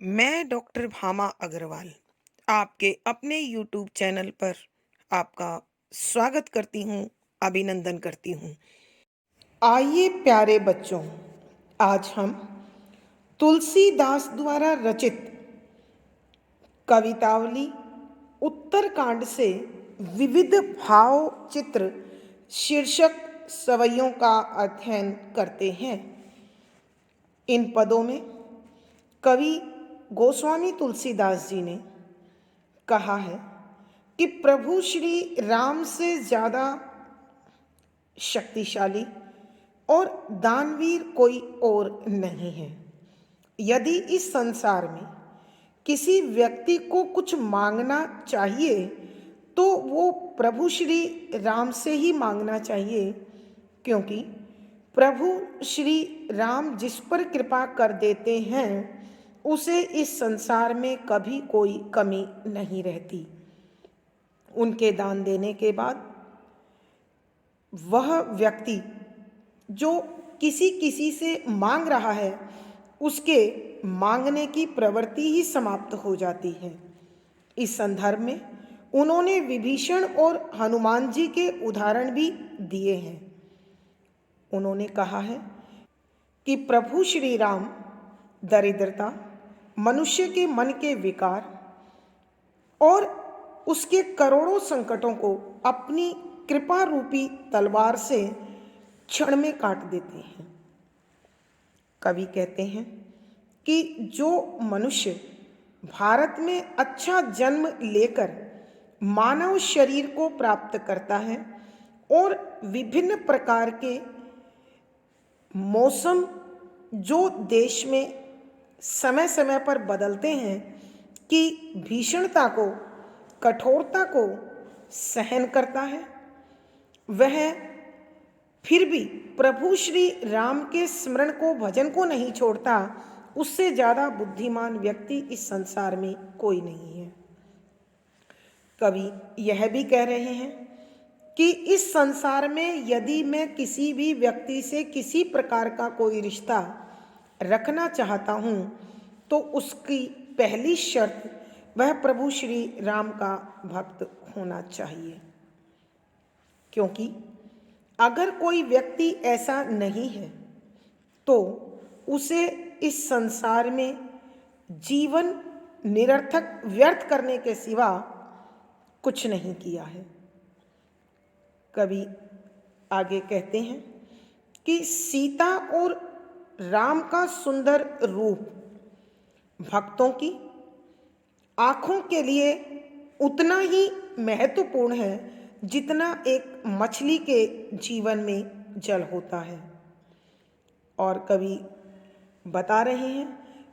मैं डॉक्टर भामा अग्रवाल आपके अपने यूट्यूब चैनल पर आपका स्वागत करती हूँ, अभिनंदन करती हूँ। आइए प्यारे बच्चों, आज हम तुलसीदास द्वारा रचित कवितावली उत्तरकांड से विविध भाव चित्र शीर्षक सवैयों का अध्ययन करते हैं। इन पदों में कवि गोस्वामी तुलसीदास जी ने कहा है कि प्रभु श्री राम से ज़्यादा शक्तिशाली और दानवीर कोई और नहीं है। यदि इस संसार में किसी व्यक्ति को कुछ मांगना चाहिए तो वो प्रभु श्री राम से ही मांगना चाहिए, क्योंकि प्रभु श्री राम जिस पर कृपा कर देते हैं उसे इस संसार में कभी कोई कमी नहीं रहती। उनके दान देने के बाद वह व्यक्ति जो किसी किसी से मांग रहा है उसके मांगने की प्रवृत्ति ही समाप्त हो जाती है। इस संदर्भ में उन्होंने विभीषण और हनुमान जी के उदाहरण भी दिए हैं। उन्होंने कहा है कि प्रभु श्री राम दरिद्रता, मनुष्य के मन के विकार और उसके करोड़ों संकटों को अपनी कृपा रूपी तलवार से क्षण में काट देते हैं। कवि कहते हैं कि जो मनुष्य भारत में अच्छा जन्म लेकर मानव शरीर को प्राप्त करता है और विभिन्न प्रकार के मौसम जो देश में समय समय पर बदलते हैं कि भीषणता को, कठोरता को सहन करता है, वह फिर भी प्रभु श्री राम के स्मरण को, भजन को नहीं छोड़ता, उससे ज़्यादा बुद्धिमान व्यक्ति इस संसार में कोई नहीं है। कवि यह भी कह रहे हैं कि इस संसार में यदि मैं किसी भी व्यक्ति से किसी प्रकार का कोई रिश्ता रखना चाहता हूँ तो उसकी पहली शर्त वह प्रभु श्री राम का भक्त होना चाहिए, क्योंकि अगर कोई व्यक्ति ऐसा नहीं है तो उसे इस संसार में जीवन निरर्थक व्यर्थ करने के सिवा कुछ नहीं किया है। कवि आगे कहते हैं कि सीता और राम का सुंदर रूप भक्तों की आँखों के लिए उतना ही महत्वपूर्ण है जितना एक मछली के जीवन में जल होता है। और कवि बता रहे हैं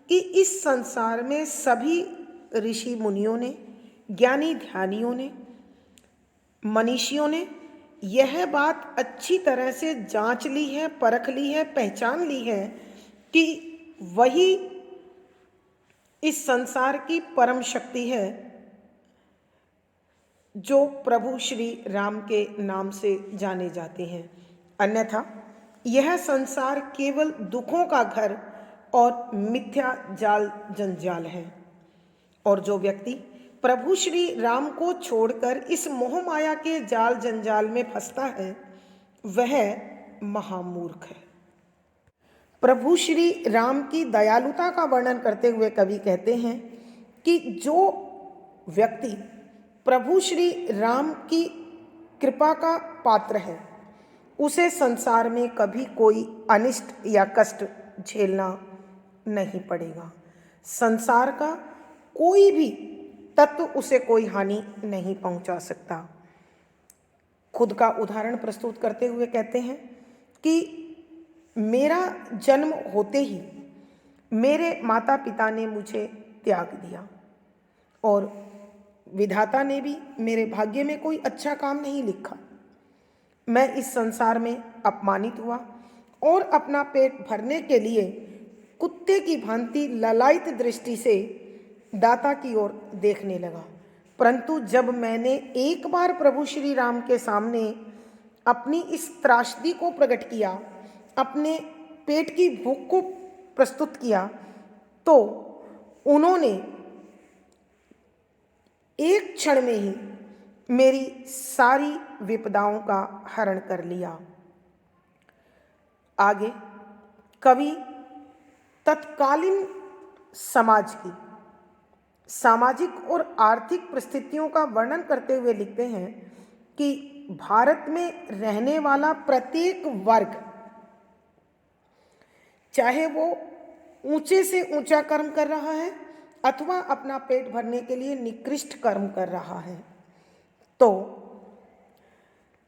कि इस संसार में सभी ऋषि मुनियों ने, ज्ञानी ध्यानियों ने, मनीषियों ने यह बात अच्छी तरह से जांच ली है, परख ली है, पहचान ली है कि वही इस संसार की परम शक्ति है जो प्रभु श्री राम के नाम से जाने जाते हैं। अन्यथा यह संसार केवल दुखों का घर और मिथ्या जाल जंजाल है। और जो व्यक्ति प्रभु श्री राम को छोड़कर इस मोह माया के जाल जंजाल में फंसता है वह महामूर्ख है। प्रभु श्री राम की दयालुता का वर्णन करते हुए कवि कहते हैं कि जो व्यक्ति प्रभु श्री राम की कृपा का पात्र है उसे संसार में कभी कोई अनिष्ट या कष्ट झेलना नहीं पड़ेगा। संसार का कोई भी तत्व उसे कोई हानि नहीं पहुंचा सकता। खुद का उदाहरण प्रस्तुत करते हुए कहते हैं कि मेरा जन्म होते ही मेरे माता पिता ने मुझे त्याग दिया और विधाता ने भी मेरे भाग्य में कोई अच्छा काम नहीं लिखा। मैं इस संसार में अपमानित हुआ और अपना पेट भरने के लिए कुत्ते की भांति ललायित दृष्टि से दाता की ओर देखने लगा। परंतु जब मैंने एक बार प्रभु श्री राम के सामने अपनी इस त्रासदी को प्रकट किया, अपने पेट की भूख को प्रस्तुत किया, तो उन्होंने एक क्षण में ही मेरी सारी विपदाओं का हरण कर लिया। आगे कवि तत्कालीन समाज की सामाजिक और आर्थिक परिस्थितियों का वर्णन करते हुए लिखते हैं कि भारत में रहने वाला प्रत्येक वर्ग, चाहे वो ऊंचे से ऊंचा कर्म कर रहा है अथवा अपना पेट भरने के लिए निकृष्ट कर्म कर रहा है, तो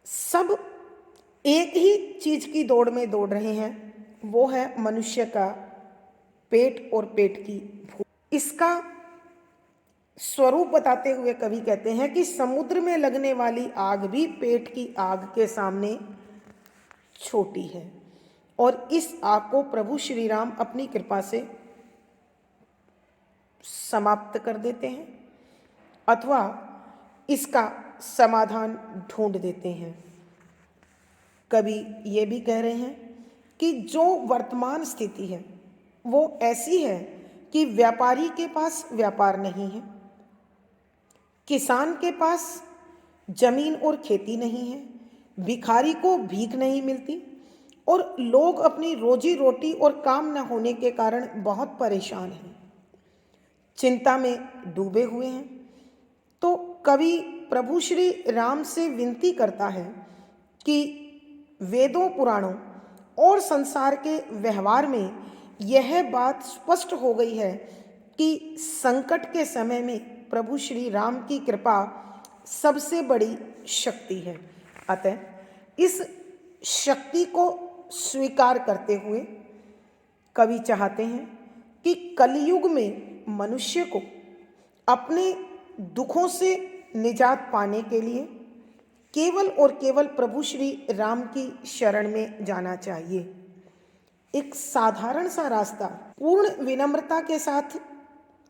सब एक ही चीज की दौड़ में दौड़ रहे हैं, वो है मनुष्य का पेट और पेट की भूख। इसका स्वरूप बताते हुए कवि कहते हैं कि समुद्र में लगने वाली आग भी पेट की आग के सामने छोटी है, और इस आग को प्रभु श्री राम अपनी कृपा से समाप्त कर देते हैं अथवा इसका समाधान ढूंढ देते हैं। कवि ये भी कह रहे हैं कि जो वर्तमान स्थिति है वो ऐसी है कि व्यापारी के पास व्यापार नहीं है, किसान के पास जमीन और खेती नहीं है, भिखारी को भीख नहीं मिलती, और लोग अपनी रोजी रोटी और काम न होने के कारण बहुत परेशान हैं, चिंता में डूबे हुए हैं। तो कवि प्रभु श्री राम से विनती करता है कि वेदों, पुराणों और संसार के व्यवहार में यह बात स्पष्ट हो गई है कि संकट के समय में प्रभु श्री राम की कृपा सबसे बड़ी शक्ति है। अतः इस शक्ति को स्वीकार करते हुए कवि चाहते हैं कि कलयुग में मनुष्य को अपने दुखों से निजात पाने के लिए केवल और केवल प्रभु श्री राम की शरण में जाना चाहिए। एक साधारण सा रास्ता, पूर्ण विनम्रता के साथ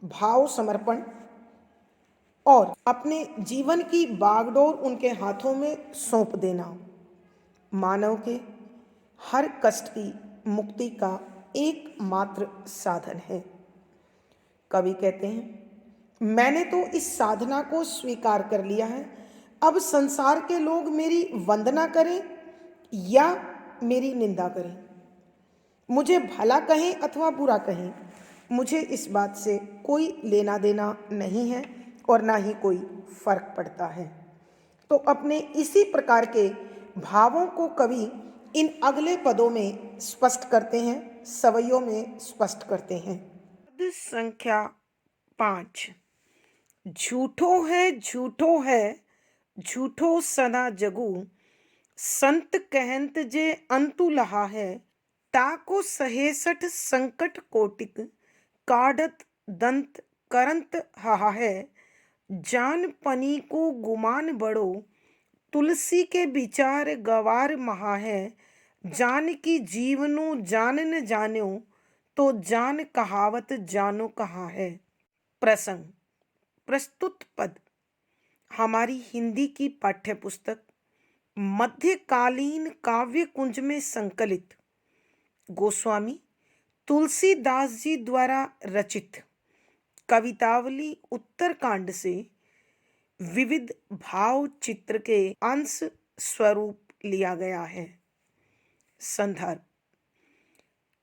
भाव समर्पण और अपने जीवन की बागडोर उनके हाथों में सौंप देना मानव के हर कष्ट की मुक्ति का एकमात्र साधन है। कवि कहते हैं, मैंने तो इस साधना को स्वीकार कर लिया है, अब संसार के लोग मेरी वंदना करें या मेरी निंदा करें, मुझे भला कहें अथवा बुरा कहें, मुझे इस बात से कोई लेना देना नहीं है और ना ही कोई फर्क पड़ता है। तो अपने इसी प्रकार के भावों को कवि इन अगले पदों में स्पष्ट करते हैं, सवैयों में स्पष्ट करते हैं। पद संख्या 5। झूठो है झूठो सदा जगू, संत कहंत जे अंतु लहा है, ताको सहेसठ संकट कोटिक, काढ़त दंत करंत हाहा है, जान पनी को गुमान बड़ो, तुलसी के विचार गवार महा है, जान की जीवनु जान न जान्यो, तो जान कहावत जानो कहाँ है। प्रसंग। प्रस्तुत पद हमारी हिंदी की पाठ्य पुस्तक मध्यकालीन काव्य कुंज में संकलित गोस्वामी तुलसीदास जी द्वारा रचित कवितावली उत्तरकांड से विविध भाव चित्र के अंश स्वरूप लिया गया है। संदर्भ।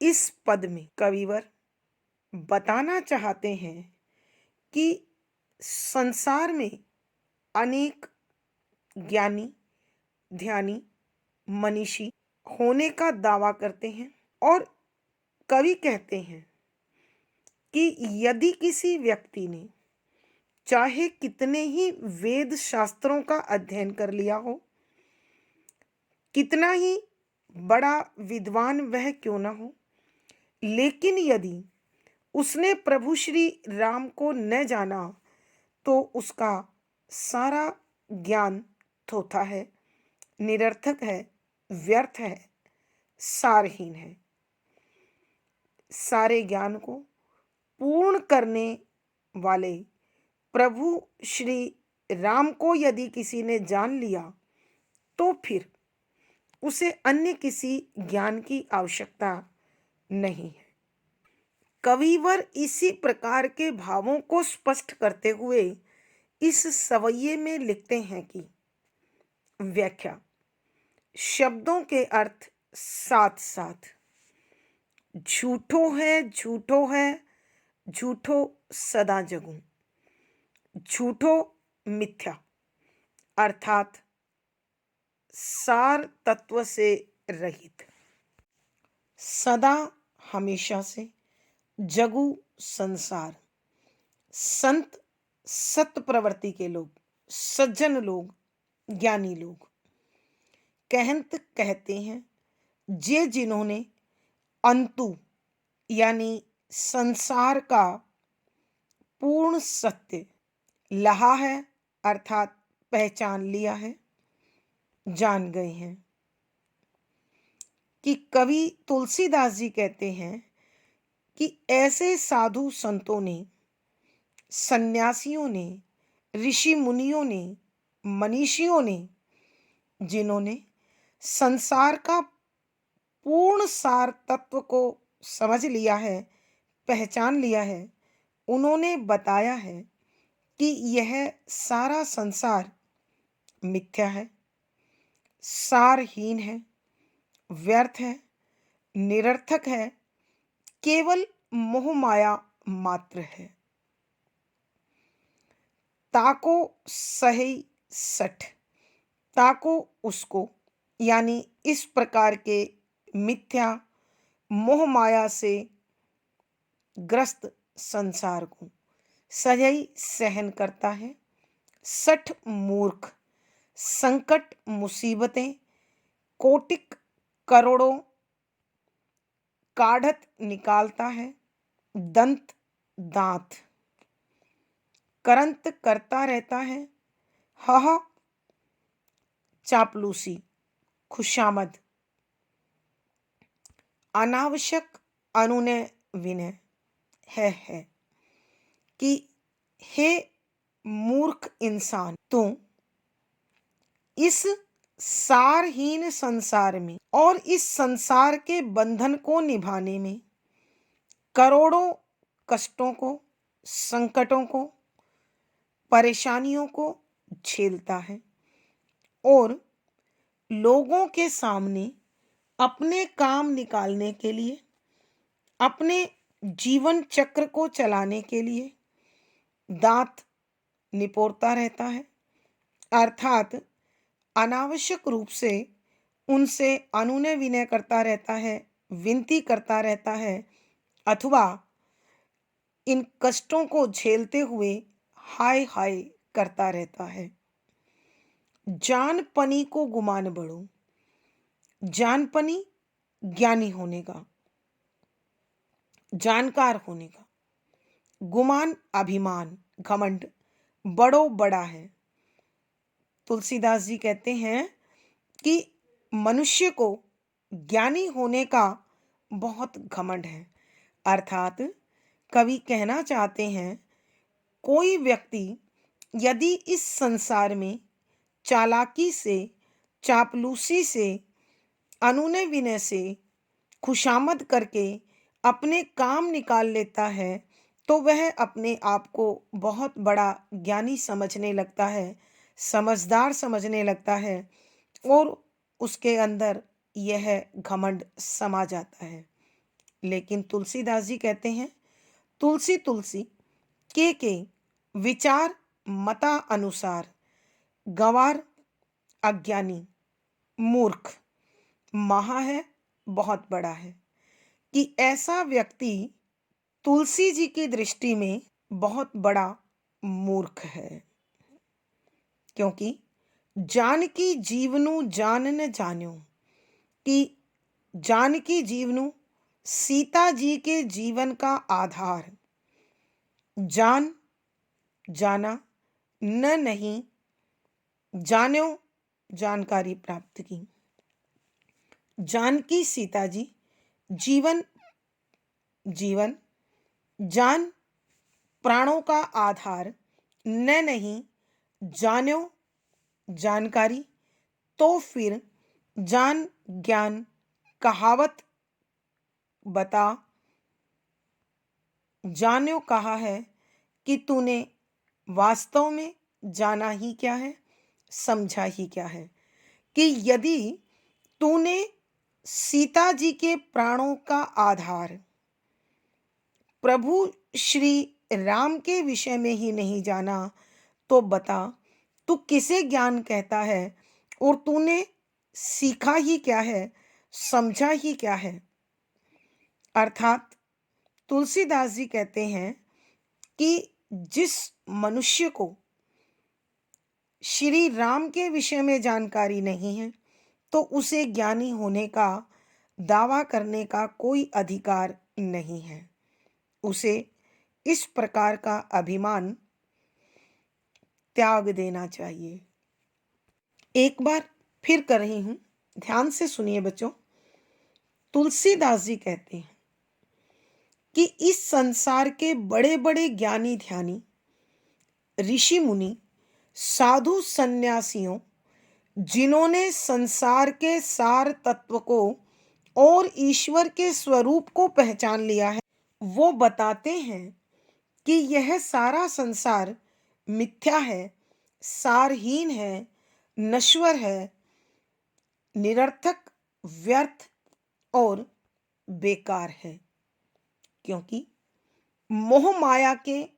इस पद में कविवर बताना चाहते हैं कि संसार में अनेक ज्ञानी, ध्यानी, मनीषी होने का दावा करते हैं, और कवि कहते हैं कि यदि किसी व्यक्ति ने चाहे कितने ही वेद शास्त्रों का अध्ययन कर लिया हो, कितना ही बड़ा विद्वान वह क्यों न हो, लेकिन यदि उसने प्रभु श्री राम को न जाना तो उसका सारा ज्ञान थोथा है, निरर्थक है, व्यर्थ है, सारहीन है। सारे ज्ञान को पूर्ण करने वाले प्रभु श्री राम को यदि किसी ने जान लिया तो फिर उसे अन्य किसी ज्ञान की आवश्यकता नहीं है। कविवर इसी प्रकार के भावों को स्पष्ट करते हुए इस सवैये में लिखते हैं कि व्याख्या, शब्दों के अर्थ साथ साथ झूठो है झूठो सदा जगूं, झूठो मिथ्या अर्थात सार तत्व से रहित, सदा हमेशा से, जगू संसार, संत सत्य प्रवृत्ति के लोग, सज्जन लोग, ज्ञानी लोग। कहंत कहते हैं जे जिन्होंने अंतु यानी संसार का पूर्ण सत्य लहा है अर्थात पहचान लिया है, जान गए हैं। कि कवि तुलसीदास जी कहते हैं कि ऐसे साधु संतों ने, सन्यासियों ने, ऋषि मुनियों ने, मनीषियों ने, जिन्होंने संसार का पूर्ण सार तत्व को समझ लिया है, पहचान लिया है, उन्होंने बताया है कि यह सारा संसार मिथ्या है, सारहीन है, व्यर्थ है, निरर्थक है, केवल मोह माया मात्र है। ताको सही सठ, ताको उसको यानी इस प्रकार के मिथ्या मोह माया से ग्रस्त संसार को सही सहन करता है। सठ मूर्ख, संकट मुसीबतें कोटिक करोड़ों काढ़त निकालता है। दंत दांत करंत करता रहता है। हह चापलूसी खुशामद अनावश्यक अनुनय विनय है कि हे मूर्ख इंसान, तुम इस सारहीन संसार में और इस संसार के बंधन को निभाने में करोड़ों कष्टों को, संकटों को, परेशानियों को झेलता है और लोगों के सामने अपने काम निकालने के लिए, अपने जीवन चक्र को चलाने के लिए दांत निपोरता रहता है, अर्थात अनावश्यक रूप से उनसे अनुनय विनय करता रहता है, विनती करता रहता है, अथवा इन कष्टों को झेलते हुए हाय हाय करता रहता है। जानपनी को गुमान बढ़ो, जानपनी ज्ञानी होने का, जानकार होने का, गुमान अभिमान घमंड बड़ो बड़ा है। तुलसीदास जी कहते हैं कि मनुष्य को ज्ञानी होने का बहुत घमंड है, अर्थात कवि कहना चाहते हैं कोई व्यक्ति यदि इस संसार में चालाकी से, चापलूसी से, अनुनय विनय से, खुशामद करके अपने काम निकाल लेता है तो वह अपने आप को बहुत बड़ा ज्ञानी समझने लगता है, समझदार समझने लगता है और उसके अंदर यह घमंड समा जाता है। लेकिन तुलसीदास जी कहते हैं तुलसी तुलसी के विचार मता अनुसार गंवार अज्ञानी मूर्ख महा है बहुत बड़ा है। कि ऐसा व्यक्ति तुलसी जी की दृष्टि में बहुत बड़ा मूर्ख है, क्योंकि जानकी जीवनु जान न जान्यो, कि जानकी जीवनु सीता जी के जीवन का आधार, जान जाना, न नहीं जान्यो जानकारी प्राप्त की। जानकी सीता जी जीवन जीवन, जान प्राणों का आधार, न नहीं जान्यो जानकारी, तो फिर जान ज्ञान कहावत बता जान्यो कहा है कि तूने वास्तव में जाना ही क्या है, समझा ही क्या है, कि यदि तूने सीता जी के प्राणों का आधार प्रभु श्री राम के विषय में ही नहीं जाना, तो बता तू किसे ज्ञान कहता है और तूने सीखा ही क्या है, समझा ही क्या है। अर्थात तुलसीदास जी कहते हैं कि जिस मनुष्य को श्री राम के विषय में जानकारी नहीं है, तो उसे ज्ञानी होने का दावा करने का कोई अधिकार नहीं है। उसे इस प्रकार का अभिमान त्याग देना चाहिए। एक बार फिर कर रही हूं, ध्यान से सुनिए बच्चों। तुलसीदास जी कहते हैं कि इस संसार के बड़े बड़े ज्ञानी ध्यानी, ऋषि मुनि, साधु सन्यासियों, जिन्होंने संसार के सार तत्व को और ईश्वर के स्वरूप को पहचान लिया है, वो बताते हैं कि यह सारा संसार मिथ्या है, सारहीन है, नश्वर है, निरर्थक, व्यर्थ और बेकार है। क्योंकि मोह माया के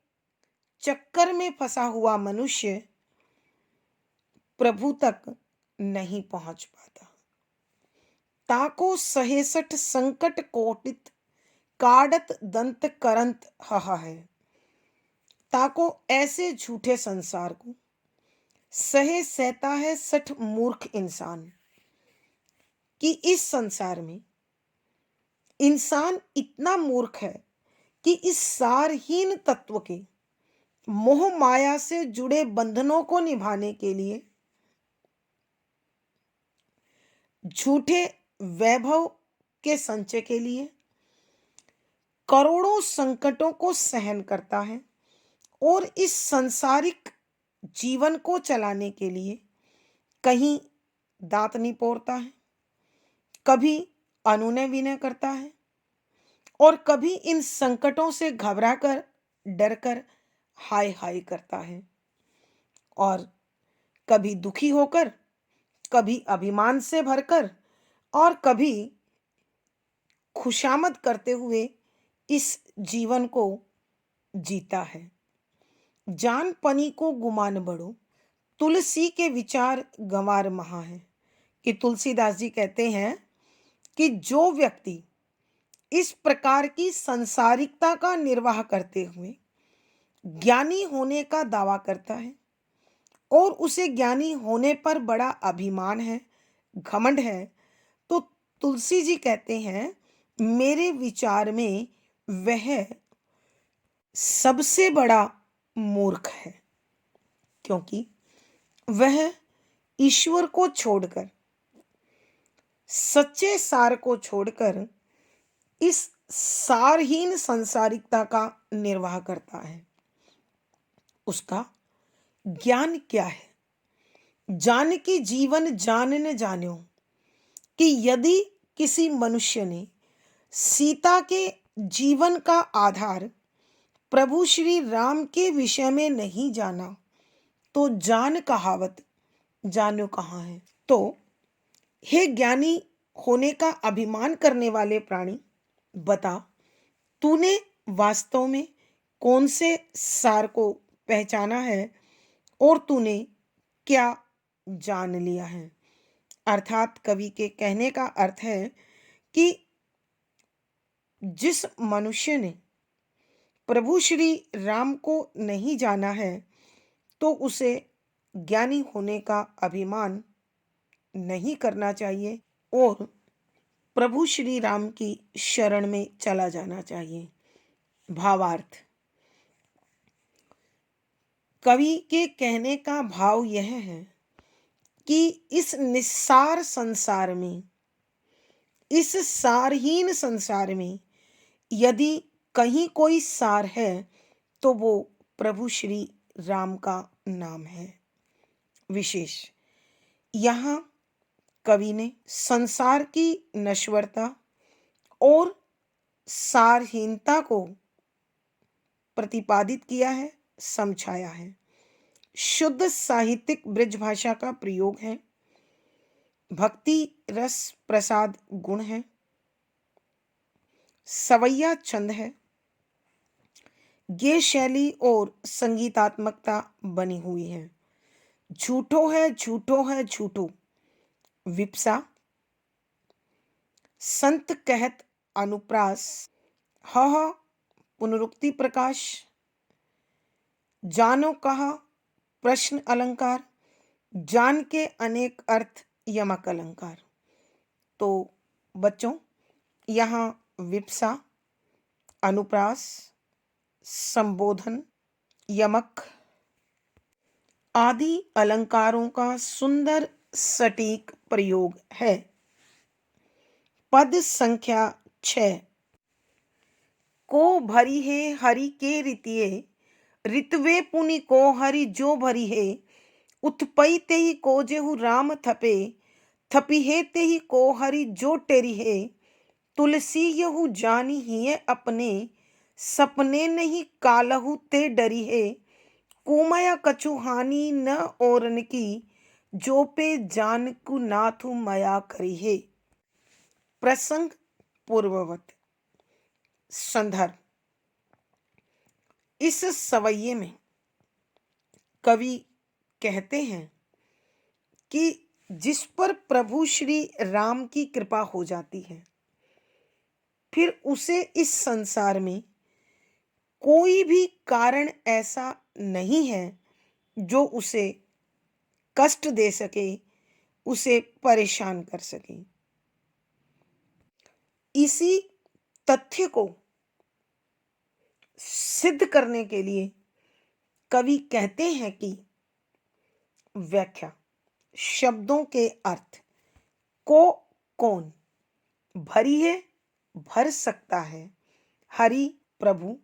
चक्कर में फंसा हुआ मनुष्य प्रभु तक नहीं पहुंच पाता। ताको सहेसठ संकट कोटित काडत दंत करंत हहा है। ताको ऐसे झूठे संसार को सहे सहता है 60 मूर्ख इंसान, कि इस संसार में इंसान इतना मूर्ख है कि इस सारहीन तत्व के मोह माया से जुड़े बंधनों को निभाने के लिए झूठे वैभव के संचय के लिए करोड़ों संकटों को सहन करता है और इस सांसारिक जीवन को चलाने के लिए कहीं दांत निपोरता है, कभी अनुनय विनय करता है और कभी इन संकटों से घबराकर डरकर हाय हाय करता है, और कभी दुखी होकर, कभी अभिमान से भरकर और कभी खुशामद करते हुए इस जीवन को जीता है। जान पनी को गुमान बड़ो, तुलसी के विचार गंवार महा है। कि तुलसीदास जी कहते हैं कि जो व्यक्ति इस प्रकार की संसारिकता का निर्वाह करते हुए ज्ञानी होने का दावा करता है और उसे ज्ञानी होने पर बड़ा अभिमान है, घमंड है, तो तुलसी जी कहते हैं मेरे विचार में वह सबसे बड़ा मूर्ख है। क्योंकि वह ईश्वर को छोड़कर, सच्चे सार को छोड़कर इस सारहीन संसारिकता का निर्वाह करता है। उसका ज्ञान क्या है? जान की जीवन जान न जान्यो, कि यदि किसी मनुष्य ने सीता के जीवन का आधार प्रभु श्री राम के विषय में नहीं जाना, तो जान कहावत जान्यो कहाँ है। तो हे ज्ञानी होने का अभिमान करने वाले प्राणी, बता तूने वास्तव में कौन से सार को पहचाना है और तूने क्या जान लिया है। अर्थात कवि के कहने का अर्थ है कि जिस मनुष्य ने प्रभु श्री राम को नहीं जाना है, तो उसे ज्ञानी होने का अभिमान नहीं करना चाहिए और प्रभु श्री राम की शरण में चला जाना चाहिए। भावार्थ, कवि के कहने का भाव यह है कि इस निस्सार संसार में, इस सारहीन संसार में यदि कहीं कोई सार है, तो वो प्रभु श्री राम का नाम है। विशेष यहाँ कवि ने संसार की नश्वरता और सारहीनता को प्रतिपादित किया है, समझाया है। शुद्ध साहित्यिक ब्रज भाषा का प्रयोग है। भक्ति रस प्रसाद गुण है। सवैया छंद है। ये शैली और संगीतात्मकता बनी हुई है। झूठो है झूठो है झूठो विप्सा। संत कहत अनुप्रास। ह पुनरुक्ति प्रकाश। जानो कहा प्रश्न अलंकार। जान के अनेक अर्थ यमक अलंकार। तो बच्चों, यहाँ विप्सा, अनुप्रास, संबोधन, यमक आदि अलंकारों का सुंदर सटीक प्रयोग है। पद संख्या 6। को भरी है हरि के रीतिये। ऋतवे पुनि को हरि जो भरी है। उत्पई ते ही को जेहु राम थपे। थपी है ते ही को हरि जो टेरी है। तुलसी यहु जानी हिय अपने। सपने नहीं कालहु ते डरी है। कुमया कछु हानि न ओरन की। जो पे जानकु नाथु मया करी है। प्रसंग पूर्ववत। संदर्भ। इस सवैये में कवि कहते हैं कि जिस पर प्रभु श्री राम की कृपा हो जाती है, फिर उसे इस संसार में कोई भी कारण ऐसा नहीं है जो उसे कष्ट दे सके, उसे परेशान कर सके। इसी तथ्य को सिद्ध करने के लिए कवि कहते हैं कि व्याख्या शब्दों के अर्थ। को कौन भरी है, भर सकता है। हरि प्रभु।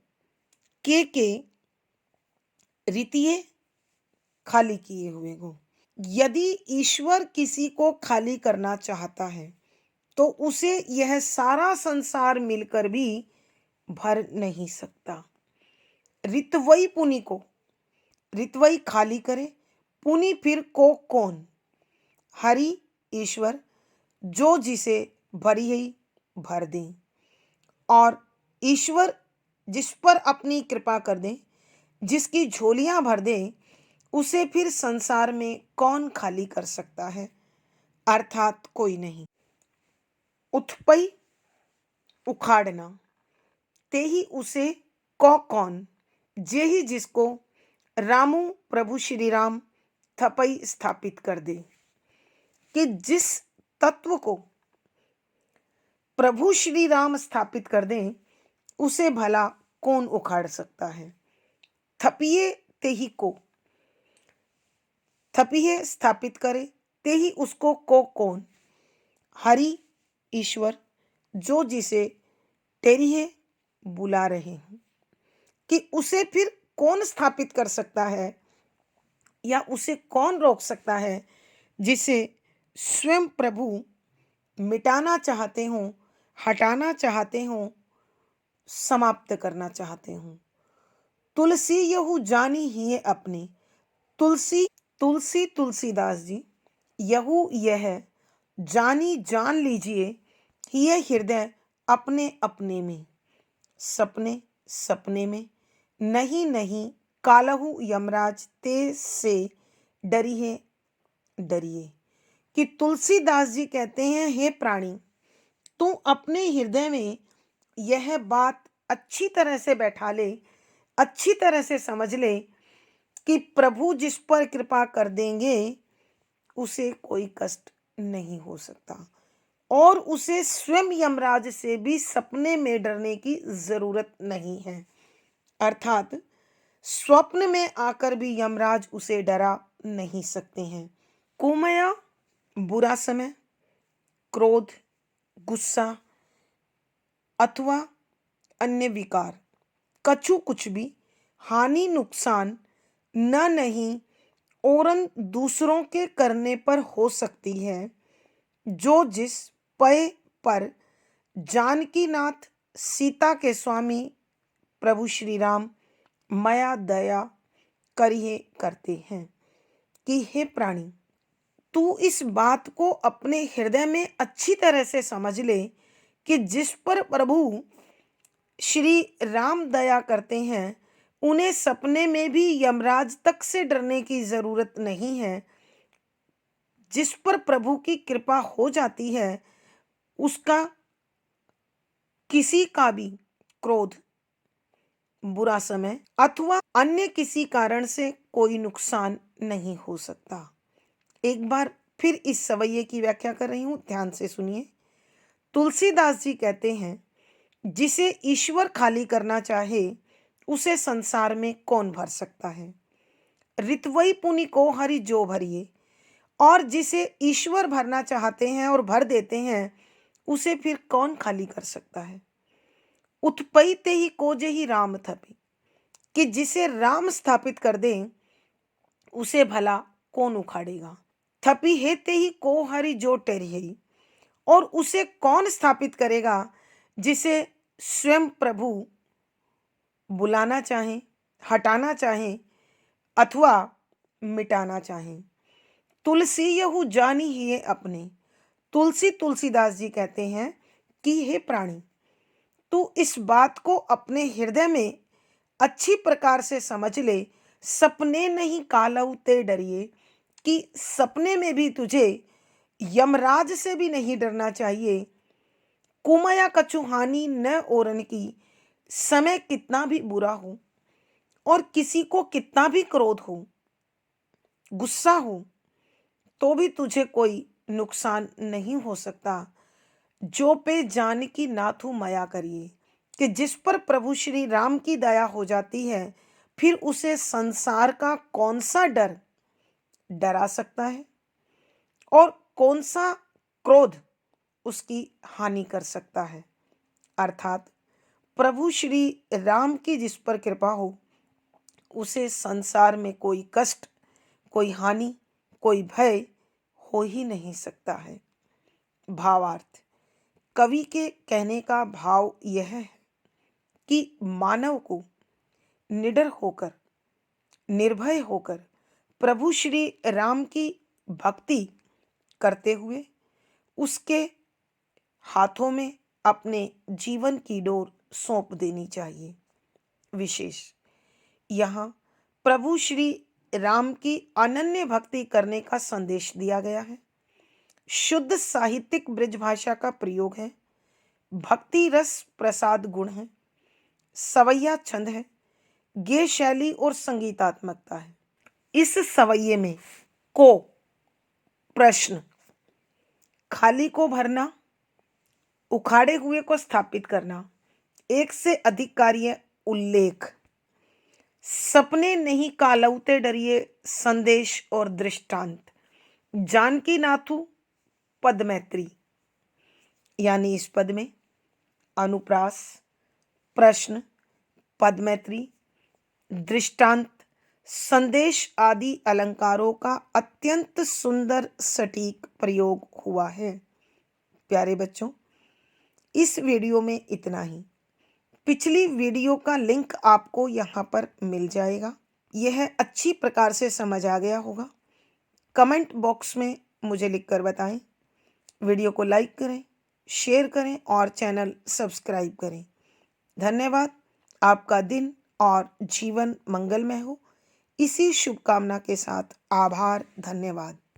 के रीतिये खाली किए हुए को। यदि ईश्वर किसी को खाली करना चाहता है तो उसे यह सारा संसार मिलकर भी भर नहीं सकता। ऋतवई पुनि को, ऋतवई खाली करे, पुनि फिर को कौन। हरि ईश्वर जो जिसे भरी है भर दे, और ईश्वर जिस पर अपनी कृपा कर दे, जिसकी झोलियां भर दे, उसे फिर संसार में कौन खाली कर सकता है, अर्थात कोई नहीं। उत्पई उखाड़ना। ते ही उसे को कौन, जे ही जिसको रामू प्रभु श्री राम थपई स्थापित कर दे। कि जिस तत्व को प्रभु श्री राम स्थापित कर दें, उसे भला कौन उखाड़ सकता है। थपिए ते ही को, थपिए स्थापित करे, ते ही उसको को कौन। हरि ईश्वर जो जिसे टेरिए बुला रहे हैं, कि उसे फिर कौन स्थापित कर सकता है या उसे कौन रोक सकता है, जिसे स्वयं प्रभु मिटाना चाहते हों, हटाना चाहते हों, समाप्त करना चाहते हों। तुलसी यहु जानी ही अपने। तुलसीदास जी, यहु यह जानी जान लीजिए, ये हृदय अपने अपने में। सपने सपने में। नहीं नहीं कालहु यमराज ते से डरिए डरिए। कि तुलसीदास जी कहते हैं, हे प्राणी, तू अपने हृदय में यह बात अच्छी तरह से बैठा ले, अच्छी तरह से समझ ले कि प्रभु जिस पर कृपा कर देंगे उसे कोई कष्ट नहीं हो सकता, और उसे स्वयं यमराज से भी सपने में डरने की जरूरत नहीं है। अर्थात स्वप्न में आकर भी यमराज उसे डरा नहीं सकते हैं। कुमया बुरा समय, क्रोध, गुस्सा अथवा अन्य विकार, कछु कुछ भी हानि नुकसान न नहीं औरन दूसरों के करने पर हो सकती है। जो जिस पय पर जानकी नाथ सीता के स्वामी प्रभु श्री राम माया दया करिए करते हैं कि हे प्राणी, तू इस बात को अपने हृदय में अच्छी तरह से समझ ले कि जिस पर प्रभु श्री राम दया करते हैं, उन्हें सपने में भी यमराज तक से डरने की जरूरत नहीं है। जिस पर प्रभु की कृपा हो जाती है, उसका किसी का भी क्रोध, बुरा समय अथवा अन्य किसी कारण से कोई नुकसान नहीं हो सकता। एक बार फिर इस सवैये की व्याख्या कर रही हूं, ध्यान से सुनिए। तुलसीदास जी कहते हैं, जिसे ईश्वर खाली करना चाहे, उसे संसार में कौन भर सकता है। रितवई पुनि को हरि जो भरिए। और जिसे ईश्वर भरना चाहते हैं और भर देते हैं, उसे फिर कौन खाली कर सकता है। उत्पई ते ही कोजे ही राम थपी, कि जिसे राम स्थापित कर दें, उसे भला कौन उखाड़ेगा। थपी है ते ही को हरि जो टेरियई, और उसे कौन स्थापित करेगा जिसे स्वयं प्रभु बुलाना चाहें, हटाना चाहें अथवा मिटाना चाहें। तुलसी यहु जानी ही अपने। तुलसीदास जी कहते हैं कि हे प्राणी, तू इस बात को अपने हृदय में अच्छी प्रकार से समझ ले, सपने नहीं कालऊ ते डरिए, कि सपने में भी तुझे यमराज से भी नहीं डरना चाहिए। कुमया कछुहानी न ओरन की, समय कितना भी बुरा हो और किसी को कितना भी क्रोध हो, गुस्सा हो, तो भी तुझे कोई नुकसान नहीं हो सकता। जो पे जानकी नाथु माया करिए, कि जिस पर प्रभु श्री राम की दया हो जाती है, फिर उसे संसार का कौन सा डर डरा सकता है और कौन सा क्रोध उसकी हानि कर सकता है। अर्थात प्रभु श्री राम की जिस पर कृपा हो, उसे संसार में कोई कष्ट, कोई हानि, कोई भय हो ही नहीं सकता है। भावार्थ, कवि के कहने का भाव यह है कि मानव को निडर होकर, निर्भय होकर प्रभु श्री राम की भक्ति करते हुए उसके हाथों में अपने जीवन की डोर सौंप देनी चाहिए। विशेष यहाँ प्रभु श्री राम की अनन्य भक्ति करने का संदेश दिया गया है। शुद्ध साहित्यिक ब्रज भाषा का प्रयोग है। भक्ति रस प्रसाद गुण है। सवैया छंद है। गेय शैली और संगीतात्मकता है। इस सवैये में को, प्रश्न, खाली को भरना, उखाड़े हुए को स्थापित करना, एक से अधिक कार्य उल्लेख, सपने नहीं कालौते डरिए संदेश और दृष्टांत, जानकी नाथु पद मैत्री, यानी इस पद में अनुप्रास, प्रश्न, पद मैत्री, दृष्टांत, संदेश आदि अलंकारों का अत्यंत सुंदर सटीक प्रयोग हुआ है। प्यारे बच्चों, इस वीडियो में इतना ही। पिछली वीडियो का लिंक आपको यहाँ पर मिल जाएगा। यह अच्छी प्रकार से समझ आ गया होगा। कमेंट बॉक्स में मुझे लिखकर बताएं। वीडियो को लाइक करें, शेयर करें और चैनल सब्सक्राइब करें। धन्यवाद। आपका दिन और जीवन मंगलमय हो। इसी शुभकामना के साथ आभार। धन्यवाद।